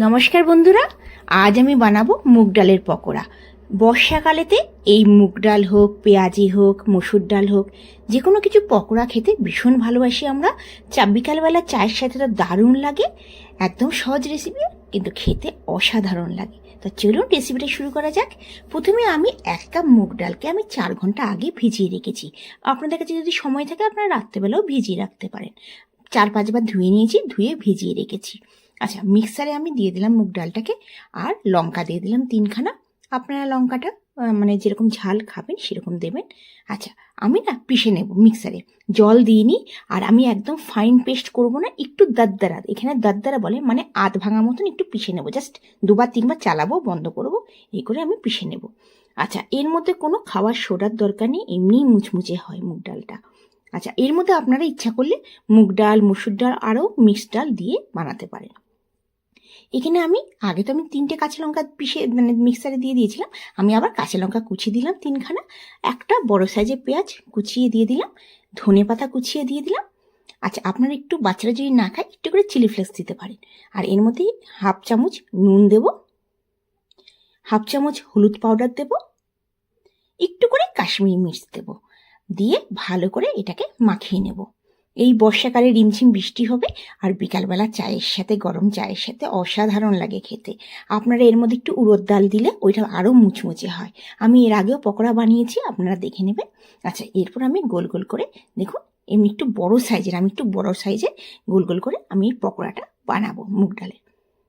নমস্কার বন্ধুরা, আজ আমি বানাবো মুগ ডালের পকোড়া। বর্ষাকালেতে এই মুগ ডাল হোক, পেঁয়াজি হোক, মসুর ডাল হোক, যে কোনো কিছু পকোড়া খেতে ভীষণ ভালোবাসি আমরা। বিকালবেলা চায়ের সাথে তো দারুণ লাগে। একদম সহজ রেসিপি, কিন্তু খেতে অসাধারণ লাগে। তো চলুন রেসিপিটা শুরু করা যাক। প্রথমে আমি 1 কাপ মুগ ডালকে আমি 4 ঘন্টা আগে ভিজিয়ে রেখেছি। আপনাদের কাছে যদি সময় থাকে আপনারা রাত্রেবেলাও ভিজিয়ে রাখতে পারেন। 4-5 বার ধুয়ে নিয়েছি, ধুয়ে ভিজিয়ে রেখেছি। আচ্ছা, মিক্সারে আমি দিয়ে দিলাম মুগ ডালটাকে, আর লঙ্কা দিয়ে দিলাম 3খানা। আপনারা লঙ্কাটা মানে যেরকম ঝাল খাবেন সেরকম দেবেন। আচ্ছা, আমি না পিষে নেব মিক্সারে, জল দিইনি। আর আমি একদম ফাইন পেস্ট করব না, একটু দাদ্দারা, এখানে দাদ্দারা বলে, মানে আধ ভাঙা মতন একটু পিষে নেব। জাস্ট 2-3 বার চালাবো, বন্ধ করব, এই করে আমি পিষে নেব। আচ্ছা, এর মধ্যে কোনো খাবার সোডার দরকার নেই, এমনিই মুচমুচে হয় মুগ ডালটা। আচ্ছা, এর মধ্যে আপনারা ইচ্ছা করলে মুগ ডাল, মসুর ডাল আরও মিক্সড ডাল দিয়ে বানাতে পারেন। এখানে আমি আগে তো আমি 3টে কাঁচা লঙ্কা পিষে মানে মিক্সারে দিয়ে দিয়েছিলাম। আমি আবার কাঁচা লঙ্কা কুচিয়ে দিলাম 3খানা, একটা বড় সাইজের পেঁয়াজ কুচিয়ে দিয়ে দিলাম, ধনে পাতা কুচিয়ে দিয়ে দিলাম। আচ্ছা, আপনারা একটু বাচ্চারা যদি না খায় একটু করে চিলি ফ্লেক্স দিতে পারেন। আর এর মধ্যে 1/2 চামচ নুন দেব, 1/2 চামচ হলুদ পাউডার দেব, একটু করে কাশ্মীরি মির্চ দেব, দিয়ে ভালো করে এটাকে মাখিয়ে নেব। এই বর্ষাকালে রিমঝিম বৃষ্টি হবে, আর বিকালবেলা চায়ের সাথে, গরম চায়ের সাথে অসাধারণ লাগে খেতে। আপনারা এর মধ্যে একটু উড়দ ডাল দিলে ওইটা আরও মুচমুচে হয়। আমি এর আগেও পকোড়া বানিয়েছি, আপনারা দেখে নেবেন। আচ্ছা, এরপর আমি গোল গোল করে, দেখুন এমনি একটু বড় সাইজের, আমি একটু বড় সাইজের গোল গোল করে আমি এই পকোড়াটা বানাবো মুগ ডালের।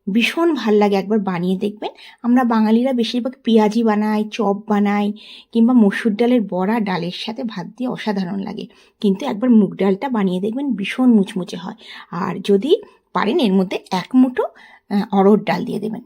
ভীষণ ভাল লাগে, একবার বানিয়ে দেখবেন। আমরা বাঙালিরা বেশিরভাগ পেঁয়াজি বানাই, চপ বানাই, কিংবা মসুর ডালের বড়া ডালের সাথে ভাত দিয়ে অসাধারণ লাগে। কিন্তু একবার মুগ ডালটা বানিয়ে দেখবেন, ভীষণ মুচমুচে হয়। আর যদি পারেন এর মধ্যে 1 মুঠো অড়হর ডাল দিয়ে দেবেন।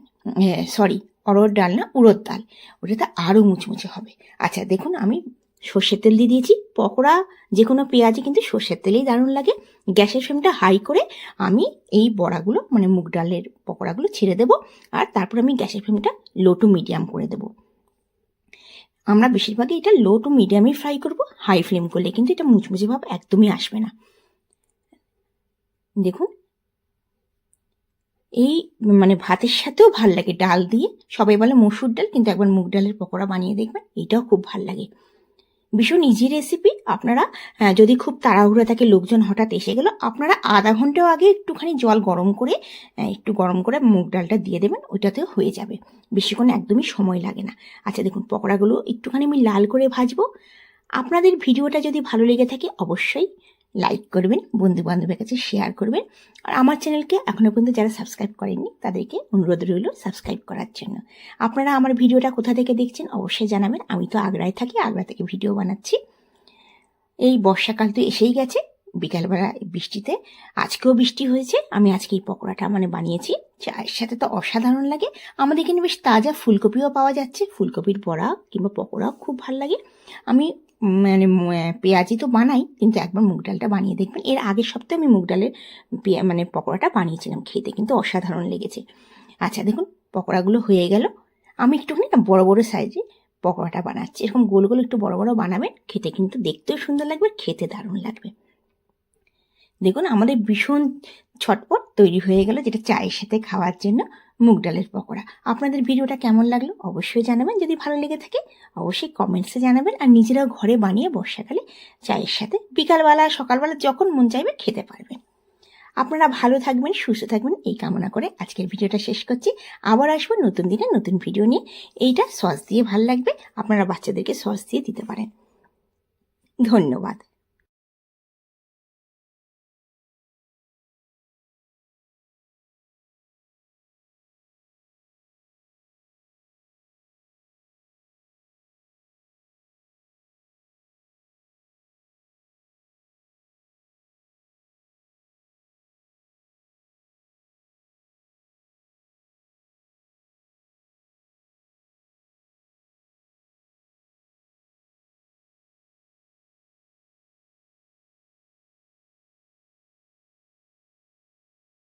সরি, অড়হর ডাল না, উড়দ ডাল, ওটাতে আরও মুচমুচে হবে। আচ্ছা দেখুন, আমি সর্ষের তেল দিয়ে দিয়েছি। পকোড়া যে কোনো পেঁয়াজি কিন্তু সর্ষের তেলেই দারুণ লাগে। গ্যাসের ফ্লেমটা হাই করে আমি এই বড়াগুলো, মানে মুগ ডালের পকোড়াগুলো ছেড়ে দেব। আর তারপর আমি গ্যাসের ফ্লেমটা লো টু মিডিয়াম করে দেব। আমরা বেশিরভাগই এটা লো টু মিডিয়ামই ফ্রাই করব। হাই ফ্লেম করলে কিন্তু এটা মুচমুচে ভাব একদমই আসবে না। দেখুন, এই মানে ভাতের সাথেও ভাল লাগে ডাল দিয়ে। সবাই বলে মসুর ডাল, কিন্তু একবার মুগ ডালের পকোড়া বানিয়ে দেখবেন, এটাও খুব ভাল লাগে। ভীষণ ইজি রেসিপি। আপনারা যদি খুব তাড়াহুড়ো থাকে, লোকজন হঠাৎ এসে গেল, আপনারা আধা ঘন্টাও আগে একটুখানি জল গরম করে, একটু গরম করে মুগ ডালটা দিয়ে দেবেন, ওইটাতেও হয়ে যাবে। বেশিক্ষণ একদমই সময় লাগে না। আচ্ছা দেখুন, পকোড়াগুলো একটুখানি আমি লাল করে ভাজবো। আপনাদের ভিডিওটা যদি ভালো লেগে থাকে অবশ্যই লাইক করবেন, বন্ধু বান্ধবের কাছে শেয়ার করবেন। আর আমার চ্যানেলকে এখনও পর্যন্ত যারা সাবস্ক্রাইব করেননি তাদেরকে অনুরোধ রইল সাবস্ক্রাইব করার জন্য। আপনারা আমার ভিডিওটা কোথা থেকে দেখছেন অবশ্যই জানাবেন। আমি তো আগ্রায় থাকি, আগ্রা থেকে ভিডিও বানাচ্ছি। এই বর্ষাকাল তো এসেই গেছে। বিকালবেলা বৃষ্টিতে, আজকেও বৃষ্টি হয়েছে, আমি আজকে এই পকোড়াটা মানে বানিয়েছি। চায়ের সাথে তো অসাধারণ লাগে। আমাদের এখানে বেশ তাজা ফুলকপিও পাওয়া যাচ্ছে, ফুলকপির বড়া কিংবা পকোড়াও খুব ভালো লাগে। আমি মানে পেঁয়াজি তো বানাই, কিন্তু একবার মুগ ডালটা বানিয়ে দেখবেন। এর আগের সপ্তাহে আমি মুগ ডালের মানে পকোড়াটা বানিয়েছিলাম, খেতে কিন্তু অসাধারণ লেগেছে। আচ্ছা দেখুন, পকোড়াগুলো হয়ে গেল। আমি একটুখানি না বড় বড় সাইজে পকোড়াটা বানাচ্ছি। এরকম গোল গোল একটু বড় বড় বানাবেন, খেতে কিন্তু দেখতেও সুন্দর লাগবে, খেতে দারুণ লাগবে। দেখুন, আমাদের ভীষণ ছটপট তৈরি হয়ে গেল, যেটা চায়ের সাথে খাওয়ার জন্য মুগ ডালের পকোড়া। আপনাদের ভিডিওটা কেমন লাগলো অবশ্যই জানাবেন। যদি ভালো লেগে থাকে অবশ্যই কমেন্টসে জানাবেন। আর নিজেরাও ঘরে বানিয়ে বর্ষাকালে চায়ের সাথে, বিকালবেলা, সকালবেলা যখন মন চাইবে খেতে পারবেন। আপনারা ভালো থাকবেন, সুস্থ থাকবেন, এই কামনা করে আজকের ভিডিওটা শেষ করছি। আবার আসবো নতুন দিনে নতুন ভিডিও নিয়ে। এইটা সস দিয়ে ভালো লাগবে, আপনারা বাচ্চাদেরকে সস দিয়ে দিতে পারেন। ধন্যবাদ।